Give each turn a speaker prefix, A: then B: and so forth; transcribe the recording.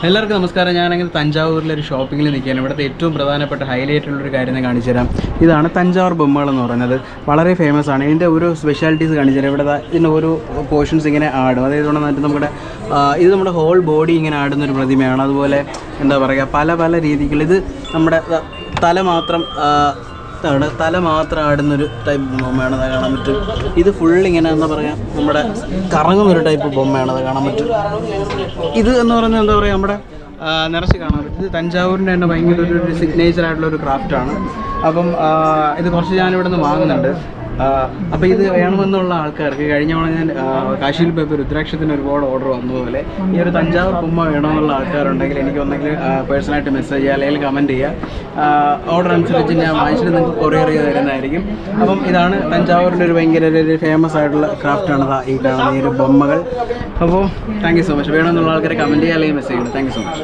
A: എല്ലാവർക്കും നമസ്കാരം. ഞാനങ്ങനെ തഞ്ചാവൂരിലെ ഒരു ഷോപ്പിങ്ങിൽ നിൽക്കുകയാണ്. ഇവിടുത്തെ ഏറ്റവും പ്രധാനപ്പെട്ട ഹൈലൈറ്റ് ഉള്ളൊരു കാര്യം ഞാൻ കാണിച്ചു തരാം. ഇതാണ് തഞ്ചാവൂർ ബൊമ്മകൾ എന്ന് പറയുന്നത്. വളരെ ഫേമസ് ആണ്. ഇതിൻ്റെ ഓരോ സ്പെഷ്യാലിറ്റീസ് കാണിച്ചു തരാം. ഇവിടെ ഇതിൻ്റെ ഓരോ പോർഷൻസ് ഇങ്ങനെ ആടും. അതായത് ഇത് നമ്മുടെ ഹോൾ ബോഡി ഇങ്ങനെ ആടുന്നൊരു പ്രതിമയാണ്. അതുപോലെ എന്താ പറയുക, പല പല രീതികൾ. ഇത് നമ്മുടെ തല മാത്രം ആടുന്നൊരു ടൈപ്പ് ബൊമ്മയാണ്. അത് കാണാൻ പറ്റും. ഇത് ഫുള്ളിങ്ങനെ എന്താ പറയുക, നമ്മുടെ കറങ്ങുന്നൊരു ടൈപ്പ് ബൊമ്മയാണ്. അത് കാണാൻ പറ്റും. ഇത് എന്ന് പറയുന്നത് എന്താ പറയുക, നമ്മുടെ നിറച്ച് കാണാൻ പറ്റും. ഇത് തഞ്ചാവൂരിൻ്റെ തന്നെ ഭയങ്കര ഒരു സിഗ്നേച്ചർ ആയിട്ടുള്ളൊരു ക്രാഫ്റ്റാണ്. അപ്പം ഇത് കുറച്ച് ഞാനിവിടെ നിന്ന് വാങ്ങുന്നുണ്ട്. അപ്പോൾ ഇത് വേണമെന്നുള്ള ആൾക്കാർക്ക് കഴിഞ്ഞ തവണ ഞാൻ കാശിയിൽ പോയപ്പോൾ രുദ്രാക്ഷത്തിന് ഒരുപാട് ഓർഡർ വന്നതുപോലെ ഈ ഒരു തഞ്ചാവൂർ ബൊമ്മ വേണമെന്നുള്ള ആൾക്കാരുണ്ടെങ്കിൽ എനിക്ക് ഒന്നെങ്കിൽ പേഴ്സണലായിട്ട് മെസ്സേജ് ചെയ്യുക, അല്ലെങ്കിൽ കമൻറ്റ് ചെയ്യുക. ഓർഡർ അനുസരിച്ച് ഞാൻ വാങ്ങിച്ചിട്ട് നിങ്ങൾക്ക് കൊറിയർ ചെയ്ത് തരുന്നതായിരിക്കും. അപ്പം ഇതാണ് തഞ്ചാവൂരിൻ്റെ ഒരു ഭയങ്കര ഒരു ഫേമസ് ആയിട്ടുള്ള ക്രാഫ്റ്റാണ് ഈ കാണുന്ന ഈ ഒരു ബൊമ്മകൾ. അപ്പോൾ താങ്ക് യു സോ മച്ച്. വേണമെന്നുള്ള ആൾക്കാരെ കമൻറ്റ് ചെയ്യുക അല്ലെങ്കിൽ മെസ്സേജ് ചെയ്യുക. Thank you so much.